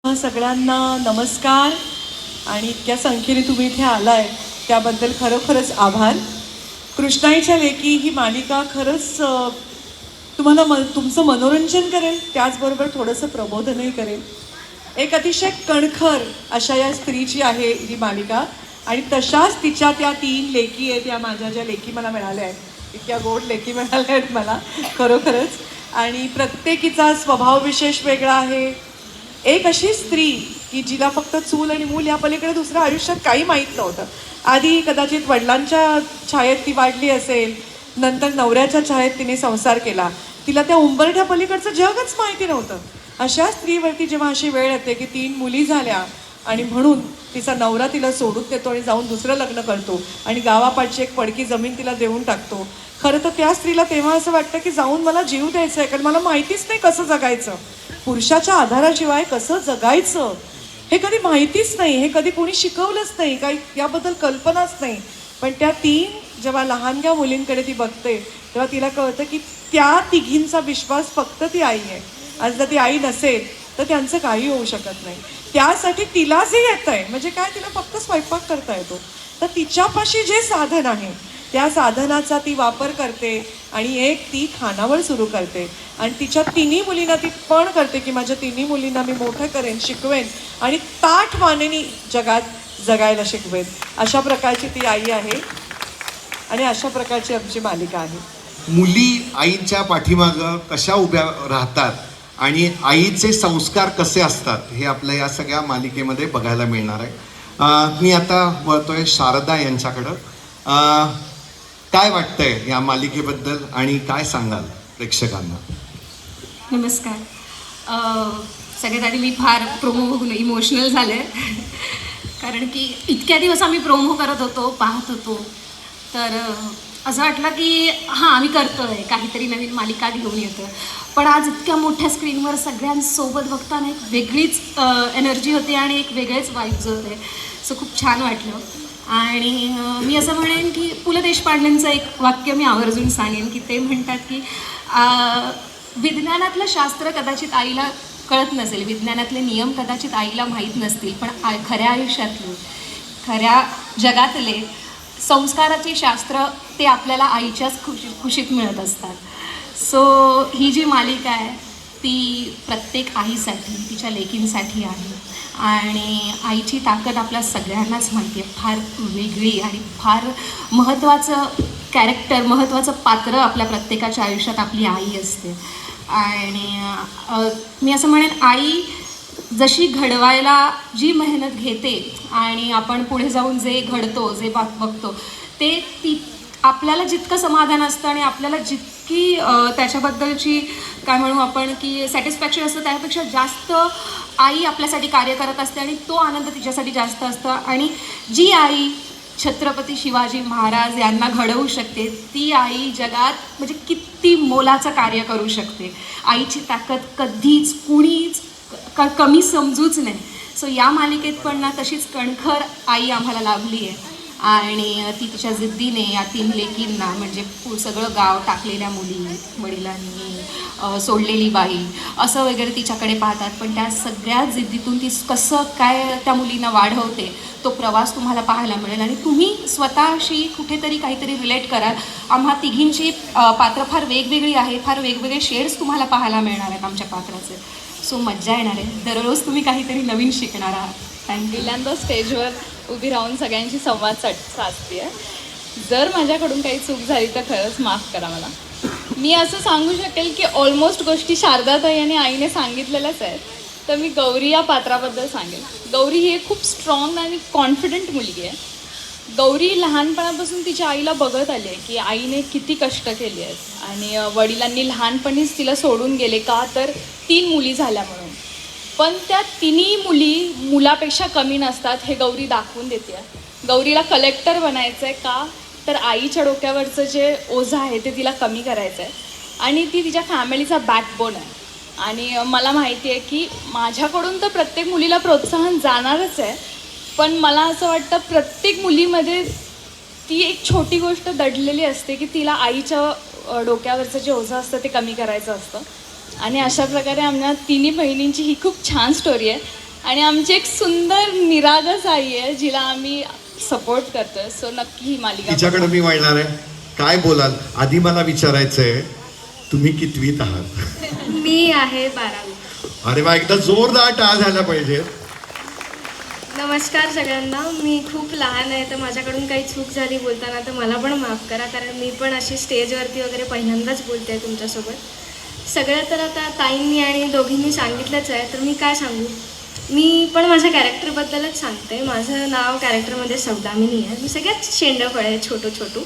सगळ्यांना नमस्कार आणि इतक्या संख्येने तुम्ही इथे आलाय त्याबद्दल खरोखरच आभार. कृष्णाईच्या लेकी ही मालिका खरंच तुम्हाला तुमचं मनोरंजन करेल, त्याचबरोबर थोडंसं प्रबोधनही करेल. एक अतिशय कणखर अशा या स्त्रीची आहे ही मालिका आणि तशाच तिच्या त्या 3 लेकी आहेत. या माझ्या ज्या लेकी मला मिळाल्या आहेत, इतक्या गोड लेकी मिळाल्या आहेत मला खरोखरच. आणि प्रत्येकीचा स्वभाव विशेष वेगळा आहे. एक अशी स्त्री की जिला फक्त चूल आणि मूल या पलीकडे दुसरं आयुष्यात काही माहीत नव्हतं. आधी कदाचित वडिलांच्या छायेत ती वाढली असेल, नंतर नवऱ्याच्या छायेत तिने संसार केला. तिला त्या उंबरठ्या पलीकडचं जगच माहिती नव्हतं. अशा स्त्रीवरती जेव्हा अशी वेळ येते की 3 मुली झाल्या आणि म्हणून तिचा नवरा तिला सोडून देतो आणि जाऊन दुसरं लग्न करतो आणि गावापाठची एक पडकी जमीन तिला देऊन टाकतो. खरं तर त्या स्त्रीला तेव्हा असं वाटतं की जाऊन मला जीव द्यायचा आहे, कारण मला माहितीच नाही कसं जगायचं. पुरुषाच्या आधाराशिवाय कसं जगायचं हे कधी माहितीच नाही, हे कधी कोणी शिकवलंच नाही, काही याबद्दल कल्पनाच नाही. पण त्या 3 जेव्हा लहानग्या मुलींकडे ती बघते तेव्हा तिला कळतं की त्या तिघींचा विश्वास फक्त ती आई आहे. आज जर ती आई नसेल तर त्यांचं काही होऊ शकत नाही. त्यासाठी तिला जे येत आहे म्हणजे काय, तिला फक्त स्वयंपाक करता येतो. तर तिच्यापाशी जे साधन आहे त्या साधनाचा ती वापर करते आणि एक ती खानावळ सुरू करते आणि तिच्या 3 मुलींना ती पण करते की माझ्या 3 मुलींना मी मोठं करेन, शिकवेन आणि ताठ मानेनी जगात जगायला शिकवेन. अशा प्रकारची ती आई आहे आणि अशा प्रकारची आमची मालिका आहे. मुली आईच्या पाठीमागं कशा उभ्या राहतात आणि आईचे संस्कार कसे असतात हे आपल्या या सगळ्या मालिकेमध्ये बघायला मिळणार आहे. मी आता वळतोय शारदा यांच्याकडं. काय वाटतंय या मालिकेबद्दल आणि काय सांगाल प्रेक्षकांना? नमस्कार. सगळ्यात आधी मी फार प्रोमो बघून इमोशनल झाले कारण की इतक्या दिवस आम्ही प्रोमो करत होतो, पाहत होतो, तर असं वाटलं की हां आम्ही करतोय काहीतरी नवीन मालिका घेऊन येतो. पण आज इतक्या मोठ्या स्क्रीनवर सगळ्यांसोबत बघताना एक वेगळीच एनर्जी होती आणि एक वेगळेच वाईब्स होते. सो खूप छान वाटलं. आणि मी असं म्हणेन की पु ल देशपांडेंचं एक वाक्य मी आवर्जून सांगेन की ते म्हणतात की विज्ञानातलं शास्त्र कदाचित आईला कळत नसेल, विज्ञानातले नियम कदाचित आईला माहीत नसतील, पण खऱ्या आयुष्यातले, खऱ्या जगातले संस्काराचे शास्त्र ते आपल्याला आईच्याच खुशीत मिळत असतात. सो ही जी मालिका आहे ती प्रत्येक आईसाठी, तिच्या लेकींसाठी आहे आणि आईची ताकद आपल्या सगळ्यांनाच माहिती आहे. फार वेगळी आणि फार महत्त्वाचं कॅरेक्टर, महत्त्वाचं पात्र आपल्या प्रत्येकाच्या आयुष्यात आपली आई असते. आणि मी असं म्हणेन आई जशी घडवायला जी मेहनत घेते आणि आपण पुढे जाऊन जे घडतो, जे बघतो ते ती आपल्याला जितकं समाधान असतं आणि आपल्याला जितकी त्याच्याबद्दलची काय म्हणू आपण की सॅटिस्फॅक्शन असतं त्यापेक्षा जास्त आई आपल्यासाठी कार्य करत असते आणि तो आनंद तिच्यासाठी जास्त असतो. आणि जी आई छत्रपती शिवाजी महाराज यांना घडवू शकते ती आई जगात म्हणजे किती मोलाचं कार्य करू शकते. आईची ताकद कधीच कुणीच कमी समजूच नाही. सो या मालिकेत पण ना तशीच कणखर आई आम्हाला लाभली आहे आणि ती तिच्या जिद्दीने या 3 लेकींना म्हणजे सगळं गाव टाकलेल्या मुली, वडिलांनी सोडलेली बाई असं वगैरे तिच्याकडे पाहतात, पण त्या सगळ्या जिद्दीतून ती कसं काय त्या मुलींना वाढवते तो प्रवास तुम्हाला पाहायला मिळेल आणि तुम्ही स्वतःशी कुठेतरी काहीतरी रिलेट कराल. आम्हा तिघींची पात्र फार वेगवेगळी आहे, फार वेगवेगळे शेड्स तुम्हाला पाहायला मिळणार आहेत आमच्या पात्राचे. सो मज्जा येणार आहे. दररोज तुम्ही काहीतरी नवीन शिकणार आहात. पहिल्यांदा स्टेजवर उभी राहून सगळ्यांची संवाद साधते आहे. जर माझ्याकडून काही चूक झाली तर खरंच माफ करा मला. मी असं सांगू शकेल की ऑलमोस्ट गोष्टी शारदाताई आणि आईने सांगितलेल्याच आहेत. तर मी गौरी या पात्राबद्दल सांगेल. गौरी ही एक खूप स्ट्रॉंग आणि कॉन्फिडंट मुलगी आहे. गौरी लहानपणापासून तिच्या आईला बघत आली आहे की आईने किती कष्ट केली आहेत आणि वडिलांनी लहानपणीच तिला सोडून गेले का तर 3 मुली झाल्या म्हणून. पण त्या 3 मुली मुलापेक्षा कमी नसतात हे गौरी दाखवून देते. गौरीला कलेक्टर बनायचं आहे का तर आईच्या डोक्यावरचं जे ओझं आहे ते तिला कमी करायचं आहे आणि ती तिच्या फॅमिलीचा बॅकबोन आहे. आणि मला माहिती आहे की माझ्याकडून तर प्रत्येक मुलीला प्रोत्साहन जाणारच आहे, पण मला असं वाटतं प्रत्येक मुलीमध्ये ती एक छोटी गोष्ट दडलेली असते की तिला आईच्या डोक्यावरचं जे ओझं असतं ते कमी करायचं असतं. आणि अशा प्रकारे आमच्या 3 बहिणींची ही खूप छान स्टोरी आहे आणि आमची एक सुंदर निरागस आई आहे जिला आम्ही सपोर्ट करतोय. सो नक्की ही मालिका तिच्याकडे मी वळणार आहे. काय बोलाल? आधी मला विचारायचंय, तुम्ही कितवीत आहात? मी आहे 12वी. अरे वा, एकदा जोरदार टाळ झाला पाहिजे. नमस्कार सगळ्यांना. मी खूप लहान आहे तर माझ्याकडून काही चूक झाली बोलताना तर मला पण माफ करा, कारण मी पण अशी स्टेजवरती वगैरे पहिल्यांदाच बोलते आहे तुमच्यासोबत. सगळं तर आता ताईंनी आणि दोघींनी सांगितलंच आहे, तर मी काय सांगू. मी पण माझ्या कॅरेक्टरबद्दलच सांगते. माझं नाव कॅरेक्टरमध्ये सौदामिनी आहे. मी सगळ्यात शेंडफळ आहे, छोटू.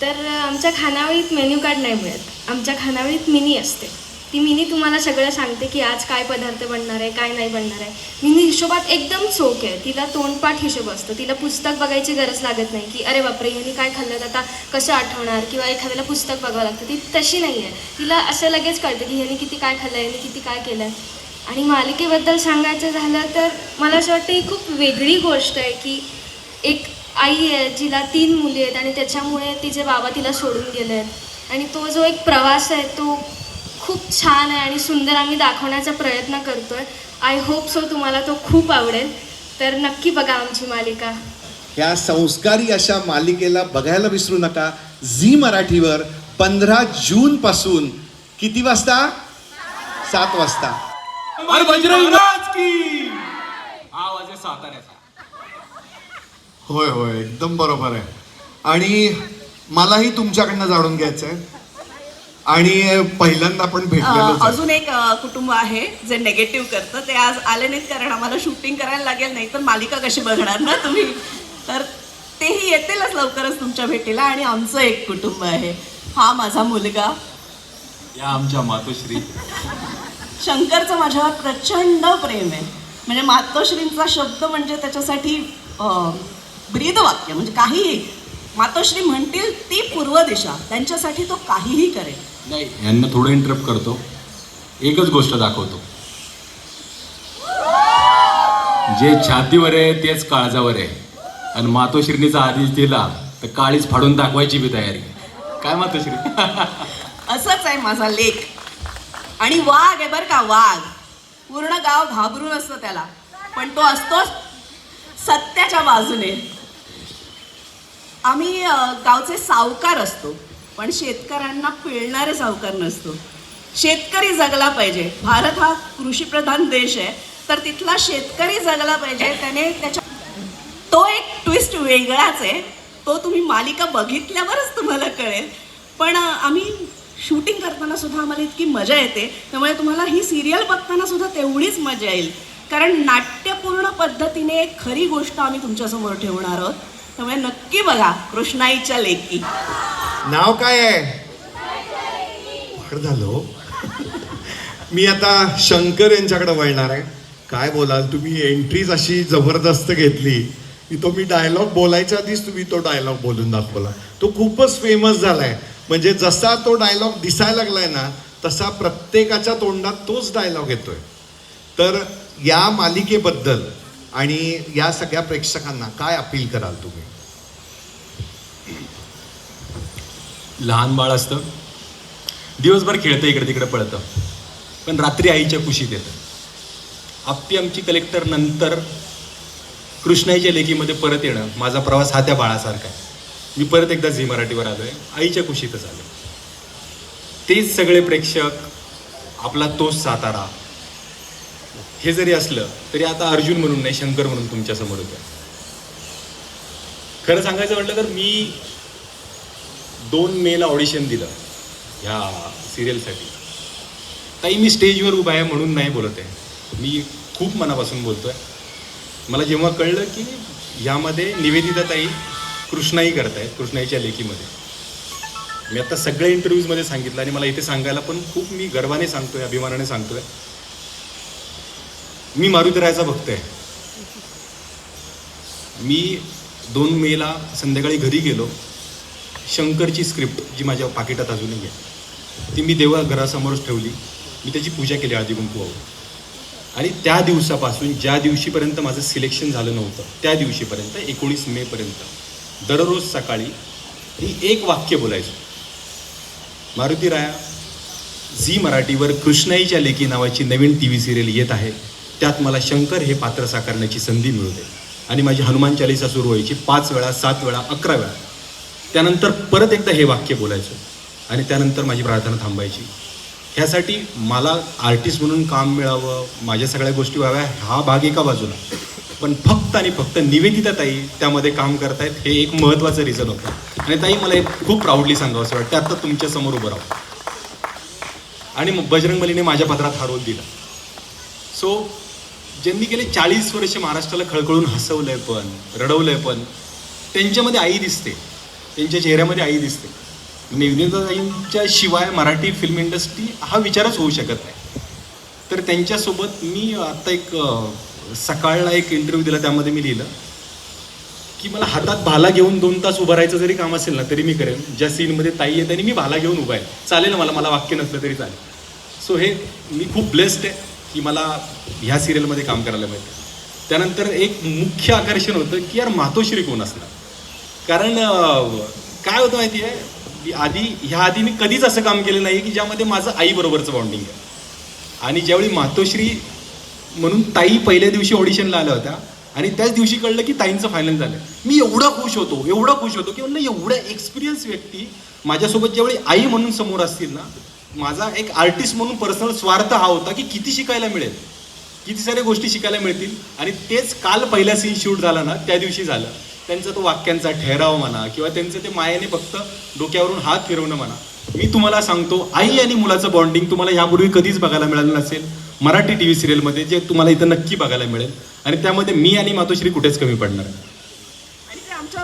तर आमच्या खानावळीत मेन्यू कार्ड नाही मिळत. आमच्या खानावळीत मिनी असते. ती मिनी तुम्हाला सगळं सांगते की आज काय पदार्थ बनणार आहे, काय नाही बनणार आहे. मिनी हिशोबात एकदम चोख आहे. तिला तोंडपाठ हिशोब असतो. तिला पुस्तक बघायची गरज लागत नाही की अरे बापरे ह्यांनी काय खाल्लं आता कसं आठवणार, किंवा एखाद्याला पुस्तक बघावं लागतं. ती तशी नाही आहे. तिला असं लगेच कळतं की ह्यांनी किती काय खाल्लं, ह्यांनी किती काय केलं आहे. आणि मालिकेबद्दल सांगायचं झालं तर मला असं वाटतं ही खूप वेगळी गोष्ट आहे की एक आई आहे जिला 3 मुली आहेत आणि त्याच्यामुळे तिचे बाबा तिला सोडून गेले आहेत. आणि तो जो एक प्रवास आहे तो खूप छान आहे आणि सुंदर आम्ही दाखवण्याचा प्रयत्न करतो आहे. आय होप सो तुम्हाला तो खूप आवडेल. तर नक्की बघा आमची मालिका. या संस्कारी अशा मालिकेला बघायला विसरू नका. झी मराठीवर 15 जून पासून किती वाजता? 7 वाजता. अरे बजरंग महाराज की आवाज आहे साताऱ्याचा. होय होय, एकदम बरोबर आहे. आणि मलाही तुमच्याकडनं जाणून घ्यायचं आहे. आणि पहिल्यांदा आपण भेटलेलो अजून एक कुटुंब आहे जे नेगेटिव्ह करतं. ते आज आले नाहीत कारण आम्हाला शूटिंग करायला लागेल, नाही तर मालिका कशी बघणार ना तुम्ही. तर तेही येतीलच लवकरच तुमच्या भेटीला. आणि आमचं एक कुटुंब आहे. हा माझा मुलगा या आमच्या मातोश्री. शंकरचं माझ्यावर प्रचंड प्रेम आहे. म्हणजे मातोश्रींचा शब्द म्हणजे त्याच्यासाठी ब्रीदवाक्य, म्हणजे काहीही. मातोश्री म्हणतील ती पूर्व दिशा, त्यांच्यासाठी तो काहीही करेल. नाही, यांना थोडं इंटरप्ट करतो. एकच गोष्ट दाखवतो, जे छातीवर आहे तेच काळजावर आहे. आणि मातोश्रीनीचा आदेश दिला तर काळीच फाडून दाखवायची बी तयारी. काय मातोश्री? असंच आहे माझा लेख. आणि वाघ आहे बरं का, वाघ. पूर्ण गाव घाबरून असतं त्याला, पण तो असतो सत्याच्या बाजूने. आम्ही गावचे सावकार असतो, पण शेतकऱ्यांना पिळणारे सावकार नसतो. शेतकरी जगला पाहिजे. भारत हा कृषीप्रधान देश आहे, तर तिथला शेतकरी जगला पाहिजे. त्याने त्याच्या तो एक ट्विस्ट वेगळाच आहे. तो तुम्ही मालिका बघितल्यावरच तुम्हाला कळेल. पण आम्ही शूटिंग करताना सुद्धा आम्हाला इतकी मजा येते, त्यामुळे तुम्हाला ही सिरियल बघताना सुद्धा तेवढीच मजा येईल. कारण नाट्यपूर्ण पद्धतीने एक खरी गोष्ट आम्ही तुमच्यासमोर ठेवणार आहोत. त्यामुळे नक्की बघा कृष्णाईच्या लेकी. नाव काय आहे? फार झालो. मी आता शंकर यांच्याकडे वळणार आहे. काय बोलाल तुम्ही? एंट्रीज अशी जबरदस्त घेतली की तो मी डायलॉग बोलायच्या आधीच तुम्ही तो डायलॉग बोलून दाखवला. तो खूपच फेमस झालाय. म्हणजे जसा तो डायलॉग दिसायला लागलाय ना, तसा प्रत्येकाच्या तोंडात तोच डायलॉग येतोय. तर या मालिकेबद्दल आणि या सगळ्या प्रेक्षकांना काय अपील कराल तुम्ही? लहान बाळ असतं, दिवसभर खेळतं, इकडे तिकडे पळतं, पण रात्री आईच्या कुशीत येतं. आप्पी आमची कलेक्टर नंतर कृष्णाईच्या लेकीमध्ये परत येणं, माझा प्रवास हा त्या बाळासारखा आहे. मी परत एकदा झी मराठीवर आलोय, आईच्या कुशीतच आलो. तेच सगळे प्रेक्षक, आपला तोच सातारा. हे जरी असलं तरी आता अर्जुन म्हणून नाही, शंकर म्हणून तुमच्यासमोर होतं. खरं सांगायचं म्हटलं तर मी 2 मेला ऑडिशन दिलं ह्या सिरियलसाठी. ताई मी स्टेजवर उभा आहे म्हणून नाही बोलत आहे, मी खूप मनापासून बोलतोय. मला जेव्हा कळलं की ह्यामध्ये निवेदिता ताई कृष्णाई करतायत, कृष्णाईच्या लेकीमध्ये, मी आता सगळ्या इंटरव्ह्यूजमध्ये सांगितलं आणि मला इथे सांगायला पण खूप मी गर्वाने सांगतोय, अभिमानाने सांगतोय, मी मारुतीरायाचा भक्त आहे. मी 2 मेला संध्याकाळी घरी गेलो. शंकरची स्क्रिप्ट जी माझ्या पाकिटात अजूनही आहे ती मी देवघरासमोरच ठेवली. मी त्याची पूजा केली हळदी कुंकू. आणि त्या दिवसापासून ज्या दिवशीपर्यंत माझं सिलेक्शन झालं नव्हतं त्या दिवशीपर्यंत 19 मेपर्यंत दररोज सकाळी ही एक वाक्य बोलायचं, मारुती राया, झी मराठीवर कृष्णाईच्या लेकी नावाची नवीन TV सिरियल येत आहे, त्यात मला शंकर हे पात्र साकारण्याची संधी मिळू दे. आणि माझी हनुमान चालीसा सुरू व्हायची 5 वेळा, 7 वेळा, 11 वेळा. त्यानंतर परत एकदा हे वाक्य बोलायचं आणि त्यानंतर माझी प्रार्थना थांबायची. ह्यासाठी मला आर्टिस्ट म्हणून काम मिळावं, माझ्या सगळ्या गोष्टी व्हाव्या, हा भाग एका बाजूला. पण फक्त आणि फक्त निवेदिता ताई त्यामध्ये काम करतायत हे एक महत्त्वाचं रिझन होतं. आणि ताई मला एक खूप प्राऊडली सांगावं असं वाटतं आता तुमच्यासमोर उभं राहून. आणि मग बजरंग बलीने माझ्या पत्रात हा रोल दिला. सो ज्यांनी गेले 40 वर्ष महाराष्ट्राला खळखळून हसवलंय पण रडवलंय पण त्यांच्यामध्ये आई दिसते, त्यांच्या चेहऱ्यामध्ये आई दिसते. निवेदिताताईंच्या शिवाय मराठी फिल्म इंडस्ट्री हा विचारच होऊ शकत नाही. तर त्यांच्यासोबत मी आता एक सकाळला एक इंटरव्ह्यू दिला, त्यामध्ये मी लिहिलं की मला हातात भाला घेऊन 2 तास उभं राहायचं जरी काम असेल ना तरी मी करेन. ज्या सीनमध्ये ताई येते आणि मी भाला घेऊन उभा आहे चालेल ना, मला वाक्य नसलं तरी चालेल. सो हे मी खूप ब्लेस्ड आहे की मला ह्या सिरियलमध्ये काम करायला मिळतं. त्यानंतर एक मुख्य आकर्षण होतं की यार मातोश्री कोण असणार. कारण काय होतं माहिती आहे, ह्या आधी मी कधीच असं काम केलं नाही की ज्यामध्ये माझं आईबरोबरचं बॉन्डिंग आहे. आणि ज्यावेळी मातोश्री म्हणून ताई पहिल्या दिवशी ऑडिशनला आल्या होत्या आणि त्याच दिवशी कळलं की ताईंचं फायनल झालं, मी एवढा खुश होतो की म्हणलं एवढ्या एक्सपिरियन्स व्यक्ती माझ्यासोबत ज्यावेळी आई म्हणून समोर असतील ना, माझा एक आर्टिस्ट म्हणून पर्सनल स्वार्थ हा होता की किती शिकायला मिळेल, किती साऱ्या गोष्टी शिकायला मिळतील. आणि तेच काल पहिला सीन शूट झाला ना त्या दिवशी झालं. त्यांचा तो वाक्यांचा ठहराव म्हणा किंवा त्यांचं ते मायेने फक्त डोक्यावरून हात फिरवणं म्हणा. मी तुम्हाला सांगतो आई आणि मुलाचं बॉन्डिंग तुम्हाला यापूर्वी कधीच बघायला मिळालं नसेल मराठी TV सिरियलमध्ये, जे तुम्हाला इथं नक्की बघायला मिळेल. आणि त्यामध्ये मी आणि मातोश्री कुठेच कमी पडणार आहे. आणि ते आमचं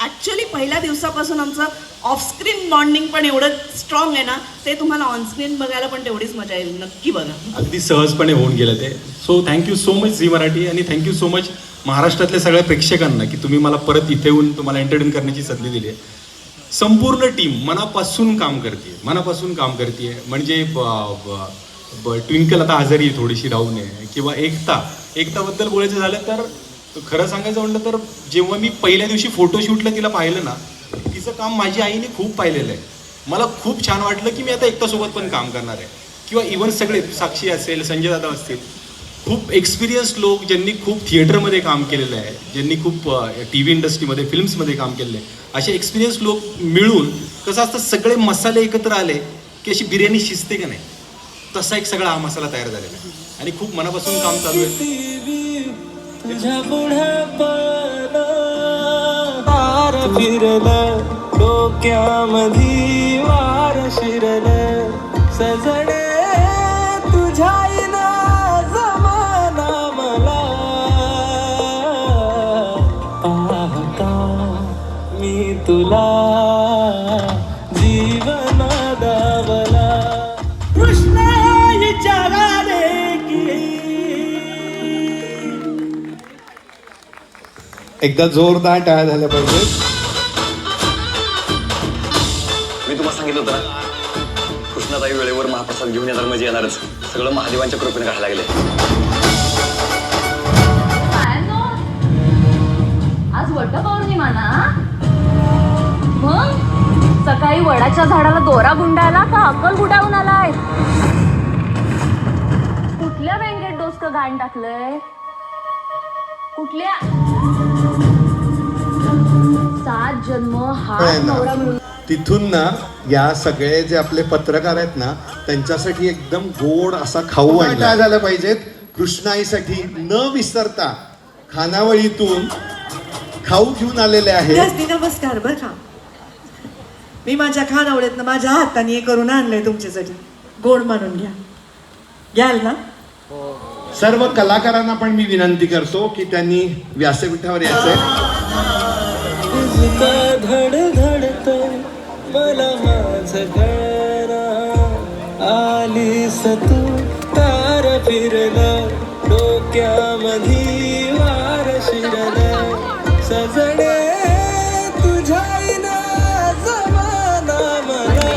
ॲक्च्युली पहिल्या दिवसापासून आमचं ऑफस्क्रीन बॉन्डिंग पण एवढं स्ट्रॉंग आहे ना, ते तुम्हाला ऑनस्क्रीन बघायला पण तेवढीच मजा येईल. नक्की बघा. अगदी सहजपणे होऊन गेलं ते. So thank you so much Zee Marathi आणि थँक्यू सो मच महाराष्ट्रातल्या सगळ्या प्रेक्षकांना की तुम्ही मला परत इथे येऊन तुम्हाला एंटरटेन करण्याची संधी दिली आहे. संपूर्ण टीम मनापासून काम करते. म्हणजे ट्विंकल आता आजारी आहे, थोडीशी डाऊन आहे. किंवा एकताबद्दल बोलायचं झालं तर खरं सांगायचं म्हटलं तर जेव्हा मी पहिल्या दिवशी फोटोशूटला तिला पाहिलं ना, तिचं काम माझी आईने खूप पाहिलेलं आहे. मला खूप छान वाटलं की मी आता एकतासोबत पण काम करणार आहे. किंवा इव्हन सगळे साक्षी असेल, संजय दादा असतील, खूप एक्सपिरियन्स लोक ज्यांनी खूप थिएटरमध्ये काम केलेलं आहे, ज्यांनी खूप TV इंडस्ट्रीमध्ये फिल्म्समध्ये काम केलेलं आहे, असे एक्सपिरियन्स लोक मिळून कसं असतं सगळे मसाले एकत्र आले की अशी बिर्याणी शिजते का नाही, तसा एक सगळा हा मसाला तयार झालेला आहे. आणि खूप मनापासून काम चालू आहे. तुझ्या पुढं वार फिरलं, डोक्यामधी वार शिरलं, सजणे तुझ्या आईनं जमाना मला पाहता मी तुला जीवन दावला. कृष्ण विचाराले की एकदा जोरदार टाळ्या झाल्या पाहिजे. मी तुम्हाला सांगितलं होतं ना, कृष्णाताई वेळेवर महाप्रसाद घेऊन येणार म्हणजे येणारच. सगळं महादेवांच्या कृपेने घडायला लागले. आज वटपौर्णिमा ना, मग सकाळी वडाच्या झाडाला दोरा गुंडायला का अक्कल गुटाळून आलाय? कुठल्या बँकेत डोसकं घाण टाकलंय? कुठल्या 7 जन्म हाच नवरा मिळून. तिथून ना या सगळे जे आपले पत्रकार आहेत ना त्यांच्यासाठी एकदम गोड असा खाऊ आणला झाला पाहिजेत. कृष्णाईसाठी न विसरता खानावळीतून खाऊ घेऊन आलेले आहेत. नमस्कार. बरं का, मी माझ्या खानावळीतनं माझ्या हाताने हे करून आणलंय तुमच्यासाठी. गोड मानून घ्याल ना. सर्व कलाकारांना पण मी विनंती करतो की त्यांनी व्यासपीठावर यायचंय. धडधडत मला माझं कळना, आलीस तू तार फिरलं, डोक्यामधी वार शिरलं, सजणे तुझ्या आईनं जमाना मला.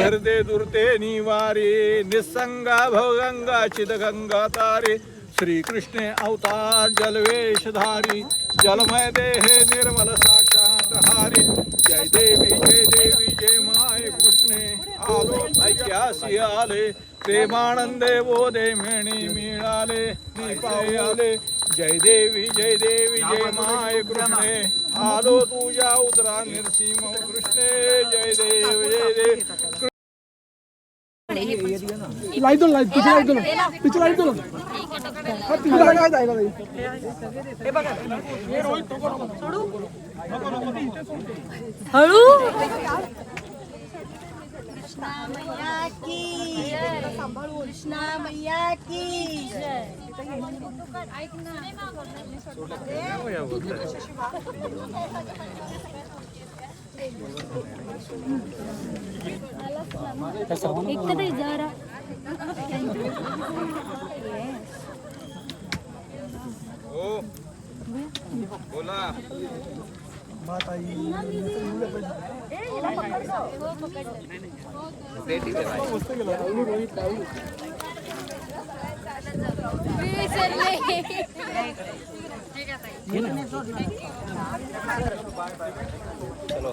हृदय दुर्ते निवारे, निसंगा भवगंगा चिदगंगा तारे, श्री कृष्णे अवतार जलवेशधारी, जलमय देहे निर्मल साक्षात हारी. जय देवी जय माय कृष्णे आलो ऐक्यासी आले प्रेमानंदे बोधे मेणी मिळाले दीपावे आले जय देवी जय माय कृष्णे आलो तुझ्या उदरा नरसिंह कृष्णे जय देव हो बोला चलो